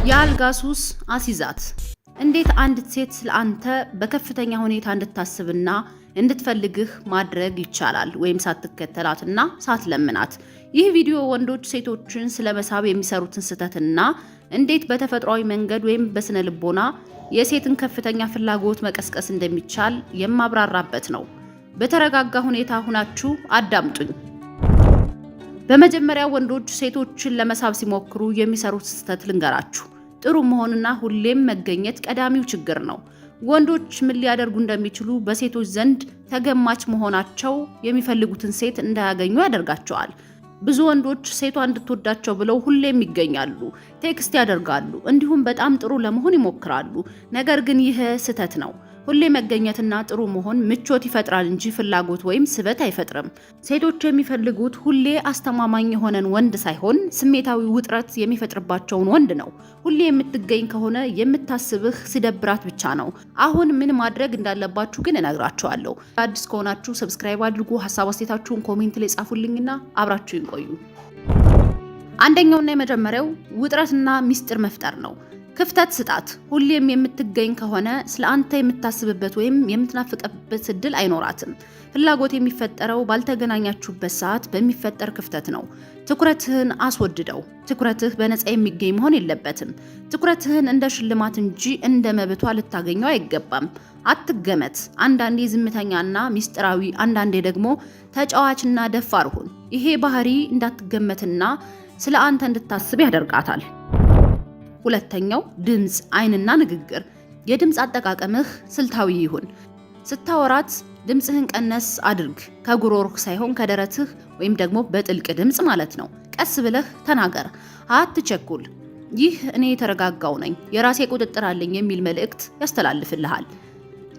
የአልጋ ሱስ አሲዛት። እንዴት አንዲት ሴት ስለአንተ በከፍተኛ ሁኔታ እንድታስብና እንድትፈልግህ ማድረግ ይቻላል ወይም ሳትከተላትና ሳትለምናት። ይህ ቪዲዮ ወንዶች ሴቶችን ስለመሳብ የሚሰሩትን ስህተትና እንዴት በተፈጥሯዊ መንገድ ወይም በስነ ልቦና የሴትን ከፍተኛ ፍላጎት መቀስቀስ እንደሚቻል የማብራራበት ነው። በተረጋጋ ሁኔታ ሁናችሁ አዳምጡኝ። በመጀመሪያ ወንዶች ሴቶችን ለመሳብ ሲሞክሩ የሚሰሩት ስህተት ልንገራችሁ። ጥሩ መሆንና ሁሌም መገኘት ቀዳሚው ችግር ነው። ወንዶች ምን ሊያደርጉ እንደሚችሉ በሴቶች ዘንድ ተገማች መሆናቸው የሚፈልጉትን ሴት እንዳያገኙ ያደርጋቸዋል። ብዙ ወንዶች ሴቷ እንድትወዳቸው ብለው ሁሌም ይገኛሉ፣ ቴክስት ያደርጋሉ፣ እንዲሁም በጣም ጥሩ ለመሆን ይሞክራሉ። ነገር ግን ይህ ስህተት ነው። ሁሌ መገኘትና ጥሩ መሆን ምቾት ይፈጥራል እንጂ ፍላጎት ወይም ስበት አይፈጥርም። ሴቶች የሚፈልጉት ሁሌ አስተማማኝ የሆነን ወንድ ሳይሆን ስሜታዊ ውጥረት የሚፈጥርባቸውን ወንድ ነው። ሁሌ የምትገኝ ከሆነ የምታስብህ ሲደብራት ብቻ ነው። አሁን ምን ማድረግ እንዳለባችሁ ግን እነግራችኋለሁ። አዲስ ከሆናችሁ ሰብስክራይብ አድርጉ፣ ሀሳብ አስተያየታችሁን ኮሜንት ላይ ጻፉልኝና አብራችሁ ይቆዩ። አንደኛውና የመጀመሪያው ውጥረትና ሚስጥር መፍጠር ነው። ክፍተት ስጣት። ሁሌም የምትገኝ ከሆነ ስለ አንተ የምታስብበት ወይም የምትናፍቅበት እድል አይኖራትም። ፍላጎት የሚፈጠረው ባልተገናኛችሁበት ሰዓት በሚፈጠር ክፍተት ነው። ትኩረትህን አስወድደው። ትኩረትህ በነፃ የሚገኝ መሆን የለበትም። ትኩረትህን እንደ ሽልማት እንጂ እንደ መብቷ ልታገኘው አይገባም። አትገመት። አንዳንዴ ዝምተኛና ሚስጥራዊ፣ አንዳንዴ ደግሞ ተጫዋችና ደፋር ሁን። ይሄ ባህሪ እንዳትገመትና ስለ አንተ እንድታስብ ያደርጋታል። ሁለተኛው ድምጽ፣ አይንና ንግግር። የድምጽ አጠቃቀምህ ስልታዊ ይሁን። ስታወራት ድምጽህን ቀነስ አድርግ። ከጉሮሮህ ሳይሆን ከደረትህ ወይም ደግሞ በጥልቅ ድምጽ ማለት ነው። ቀስ ብለህ ተናገር። አትቸኩል። ይህ እኔ የተረጋጋው ነኝ፣ የራሴ ቁጥጥር አለኝ የሚል መልእክት ያስተላልፍልሃል።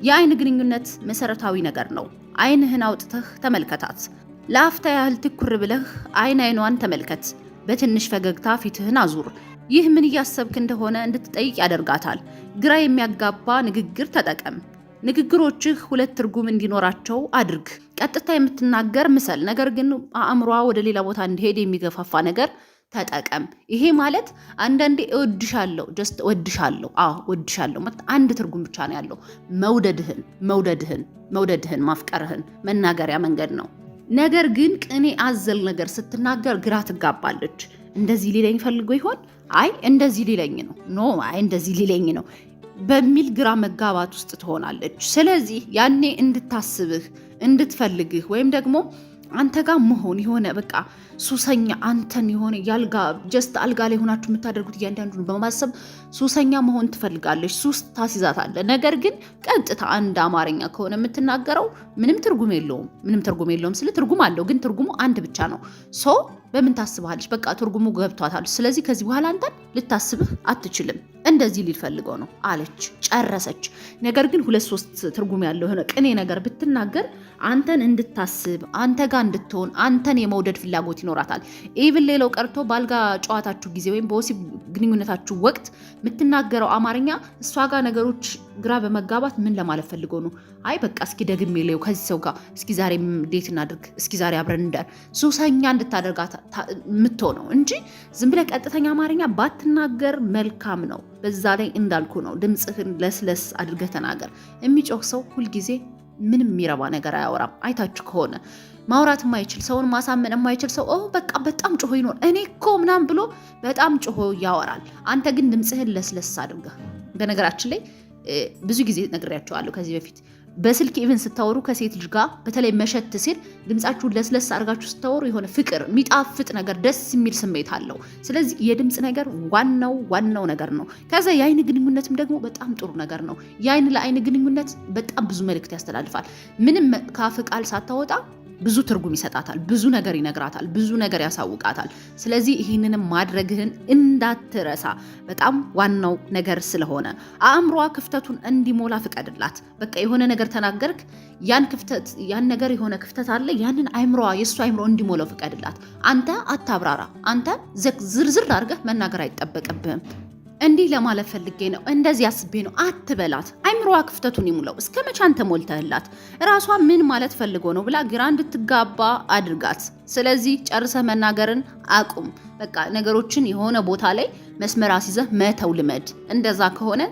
የአይን ግንኙነት መሰረታዊ ነገር ነው። አይንህን አውጥተህ ተመልከታት። ለአፍታ ያህል ትኩር ብለህ አይኗን ተመልከት። በትንሽ ፈገግታ ፊትህን አዙር። ይህ ምን እያሰብክ እንደሆነ እንድትጠይቅ ያደርጋታል። ግራ የሚያጋባ ንግግር ተጠቀም። ንግግሮችህ ሁለት ትርጉም እንዲኖራቸው አድርግ። ቀጥታ የምትናገር ምሰል፣ ነገር ግን አእምሯ ወደ ሌላ ቦታ እንዲሄድ የሚገፋፋ ነገር ተጠቀም። ይሄ ማለት አንዳንዴ እወድሻለሁ፣ ጀስት እወድሻለሁ፣ እወድሻለሁ ማለት አንድ ትርጉም ብቻ ነው ያለው። መውደድህን ማፍቀርህን መናገሪያ መንገድ ነው። ነገር ግን ቅኔ አዘል ነገር ስትናገር ግራ ትጋባለች። እንደዚህ ሊለኝ ፈልጎ ይሆን? አይ እንደዚህ ሊለኝ ነው። እንደዚህ ሊለኝ ነው በሚል ግራ መጋባት ውስጥ ትሆናለች። ስለዚህ ያኔ እንድታስብህ እንድትፈልግህ ወይም ደግሞ አንተ ጋር መሆን የሆነ በቃ ሱሰኛ አንተን የሆነ አልጋ ላይ ሆናችሁ የምታደርጉት እያንዳንዱን በማሰብ ሱሰኛ መሆን ትፈልጋለች። ሱስ ታስይዛታለህ። ነገር ግን ቀጥታ አንድ አማርኛ ከሆነ የምትናገረው ምንም ትርጉም የለውም። ስለ ትርጉም አለው፣ ግን ትርጉሙ አንድ ብቻ ነው። በምን ታስባለች? በቃ ትርጉሙ ገብቷታል። ስለዚህ ከዚህ በኋላ አንተን ልታስብህ አትችልም። እንደዚህ ሊፈልገው ነው አለች፣ ጨረሰች። ነገር ግን 2-3 ትርጉም ያለው የሆነ ቅኔ ነገር ብትናገር አንተን እንድታስብ፣ አንተ ጋር እንድትሆን፣ አንተን የመውደድ ፍላጎት ይኖራታል። ኢቭን ሌላው ቀርቶ ባልጋ ጨዋታችሁ ጊዜ ወይም በወሲብ ግንኙነታችሁ ወቅት የምትናገረው አማርኛ እሷ ጋር ነገሮች ግራ በመጋባት ምን ለማለት ፈልገው ነው? አይ በቃ እስኪ ደግሜ ሌው ከዚህ ሰው ጋር እስኪ ዛሬ ዴት እናድርግ፣ እስኪ ዛሬ አብረን እንዳር፣ ሱሰኛ እንድታደርጋት የምትሆነው እንጂ ዝም ብለህ ቀጥተኛ አማርኛ ባትናገር መልካም ነው። በዛ ላይ እንዳልኩ ነው፣ ድምፅህን ለስለስ አድርገህ ተናገር። የሚጮህ ሰው ሁልጊዜ ምንም የሚረባ ነገር አያወራም። አይታችሁ ከሆነ ማውራት የማይችል ሰውን ማሳመን የማይችል ሰው በቃ በጣም ጮሆ ይኖር እኔ እኮ ምናምን ብሎ በጣም ጮሆ ያወራል። አንተ ግን ድምፅህን ለስለስ አድርገህ። በነገራችን ላይ ብዙ ጊዜ ነግሬያቸዋለሁ ከዚህ በፊት በስልክ ኢቭን ስታወሩ ከሴት ልጅ ጋር በተለይ መሸት ሲል ድምጻችሁን ለስለስ አድርጋችሁ ስታወሩ የሆነ ፍቅር የሚጣፍጥ ነገር ደስ የሚል ስሜት አለው። ስለዚህ የድምጽ ነገር ዋናው ነገር ነው። ከዛ የአይን ግንኙነትም ደግሞ በጣም ጥሩ ነገር ነው። የአይን ለአይን ግንኙነት በጣም ብዙ መልእክት ያስተላልፋል። ምንም ካፍ ቃል ሳታወጣ ብዙ ትርጉም ይሰጣታል፣ ብዙ ነገር ይነግራታል፣ ብዙ ነገር ያሳውቃታል። ስለዚህ ይህንንም ማድረግህን እንዳትረሳ፣ በጣም ዋናው ነገር ስለሆነ አእምሯ ክፍተቱን እንዲሞላ ፍቀድላት። በቃ የሆነ ነገር ተናገርክ፣ ያን ነገር የሆነ ክፍተት አለ፣ ያንን የእሱ አእምሮ እንዲሞላው ፍቀድላት። አንተ አታብራራ። አንተ ዝርዝር አድርገህ መናገር አይጠበቅብህም። እንዲህ ለማለት ፈልጌ ነው፣ እንደዚህ አስቤ ነው አትበላት። አይምሮዋ ክፍተቱን ይሙላው። እስከ መቼ አንተ ሞልተህላት? ራሷ ምን ማለት ፈልጎ ነው ብላ ግራ እንድትጋባ አድርጋት። ስለዚህ ጨርሰህ መናገርን አቁም። በቃ ነገሮችን የሆነ ቦታ ላይ መስመር አስይዘህ መተው ልመድ። እንደዛ ከሆነ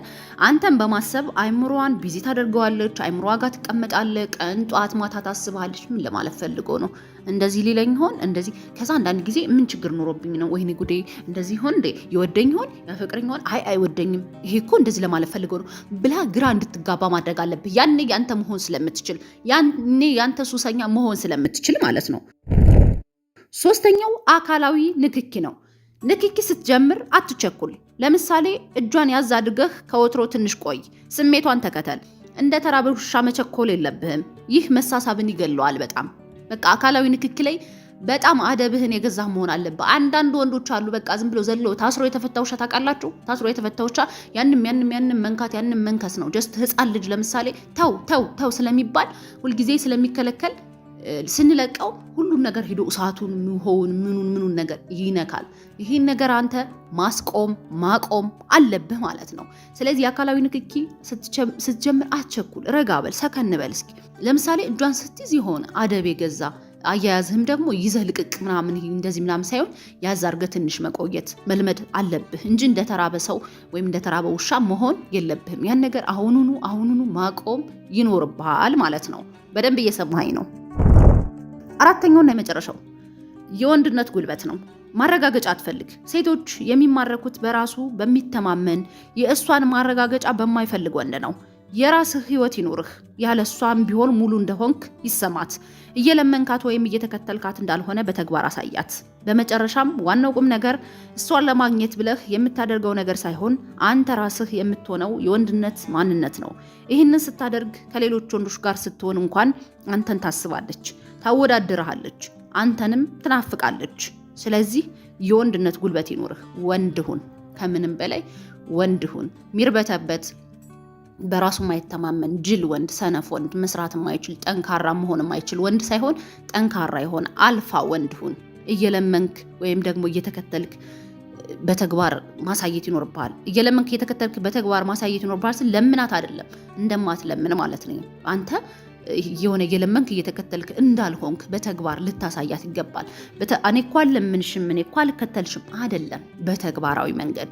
አንተን በማሰብ አይምሮዋን ቢዚ ታደርገዋለች። አይምሮዋ ጋር ትቀመጣለህ። ቀን ጧት ማታ ታስባለች። ምን ለማለት ፈልጎ ነው? እንደዚህ ሊለኝ ሆን እንደዚህ። ከዛ አንዳንድ ጊዜ ምን ችግር ኖሮብኝ ነው? ወይኔ ጉዴ፣ እንደዚህ ሆን እንዴ? ይወደኝ ሆን ያፈቅረኝ ሆን? አይ አይወደኝም፣ ይሄ እኮ እንደዚህ ለማለት ፈልጎ ነው ብላ ግራ እንድትጋባ ማድረግ አለብህ። ያኔ ያንተ መሆን ስለምትችል፣ ያኔ ያንተ ሱሰኛ መሆን ስለምትችል ማለት ነው። ሶስተኛው አካላዊ ንክኪ ነው። ንክኪ ስትጀምር አትቸኩል። ለምሳሌ እጇን ያዝ አድርገህ ከወትሮ ትንሽ ቆይ፣ ስሜቷን ተከተል። እንደ ተራበ ውሻ መቸኮል የለብህም። ይህ መሳሳብን ይገለዋል በጣም። በቃ አካላዊ ንክኪ ላይ በጣም አደብህን የገዛህ መሆን አለብህ። አንዳንድ ወንዶች አሉ በቃ ዝም ብሎ ዘሎ ታስሮ የተፈታ ውሻ ታውቃላችሁ? ታስሮ የተፈታ ውሻ ያንም መንካት ያንም መንከስ ነው። ጀስት ህፃን ልጅ ለምሳሌ ተው ተው ተው ስለሚባል ሁልጊዜ ስለሚከለከል ስንለቀው ሁሉም ነገር ሄዶ እሳቱን ምኑን ነገር ይነካል። ይህን ነገር አንተ ማቆም አለብህ ማለት ነው። ስለዚህ የአካላዊ ንክኪ ስትጀምር አትቸኩል፣ ረጋ በል፣ ሰከን በል እስኪ። ለምሳሌ እጇን ስትይዝ የሆነ አደብ የገዛ አያያዝህም ደግሞ ይዘህ ልቅቅ ምናምን እንደዚህ ምናምን ሳይሆን ያዝ አድርገህ ትንሽ መቆየት መልመድ አለብህ እንጂ እንደተራበ ሰው ወይም እንደተራበ ውሻ መሆን የለብህም። ያን ነገር አሁኑኑ ማቆም ይኖርብሃል ማለት ነው። በደንብ እየሰማኸኝ ነው? አራተኛውና የመጨረሻው የወንድነት ጉልበት ነው። ማረጋገጫ አትፈልግ። ሴቶች የሚማረኩት በራሱ በሚተማመን የእሷን ማረጋገጫ በማይፈልግ ወንድ ነው። የራስህ ህይወት ይኖርህ። ያለ እሷም ቢሆን ሙሉ እንደሆንክ ይሰማት። እየለመንካት ወይም እየተከተልካት እንዳልሆነ በተግባር አሳያት። በመጨረሻም ዋናው ቁም ነገር እሷን ለማግኘት ብለህ የምታደርገው ነገር ሳይሆን አንተ ራስህ የምትሆነው የወንድነት ማንነት ነው። ይህንን ስታደርግ ከሌሎች ወንዶች ጋር ስትሆን እንኳን አንተን ታስባለች፣ ታወዳድርሃለች፣ አንተንም ትናፍቃለች። ስለዚህ የወንድነት ጉልበት ይኖርህ። ወንድ ሁን፣ ከምንም በላይ ወንድ ሁን። ሚርበተበት በራሱ ማይተማመን ጅል ወንድ፣ ሰነፍ ወንድ፣ መስራት የማይችል ጠንካራ መሆን የማይችል ወንድ ሳይሆን ጠንካራ የሆነ አልፋ ወንድ ሁን። እየለመንክ ወይም ደግሞ እየተከተልክ በተግባር ማሳየት ይኖርብሃል። እየለመንክ እየተከተልክ በተግባር ማሳየት ይኖርብሃል። ለምናት አይደለም እንደማትለምን ማለት ነው። አንተ የሆነ የለመንክ እየተከተልክ እንዳልሆንክ በተግባር ልታሳያት ይገባል። እኔ እኮ አልለምንሽም፣ እኔ እኮ አልከተልሽም አይደለም። በተግባራዊ መንገድ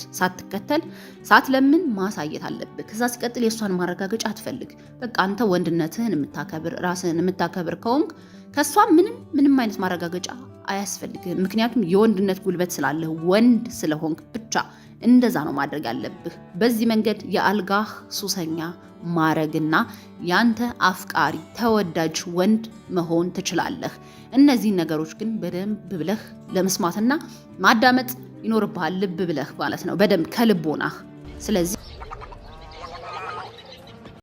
ሳትለምን ማሳየት አለብህ። ከዛ ሲቀጥል የእሷን ማረጋገጫ አትፈልግ። በቃ አንተ ወንድነትህን የምታከብር ራስህን የምታከብር ከሆንክ ከእሷ ምንም አይነት ማረጋገጫ አያስፈልግህም። ምክንያቱም የወንድነት ጉልበት ስላለህ ወንድ ስለሆንክ ብቻ እንደዛ ነው ማድረግ ያለብህ። በዚህ መንገድ የአልጋህ ሱሰኛ ማረግና ያንተ አፍቃሪ ተወዳጅ ወንድ መሆን ትችላለህ። እነዚህን ነገሮች ግን በደንብ ብለህ ለመስማትና ማዳመጥ ይኖርብሃል። ልብ ብለህ ማለት ነው፣ በደንብ ከልቦናህ። ስለዚህ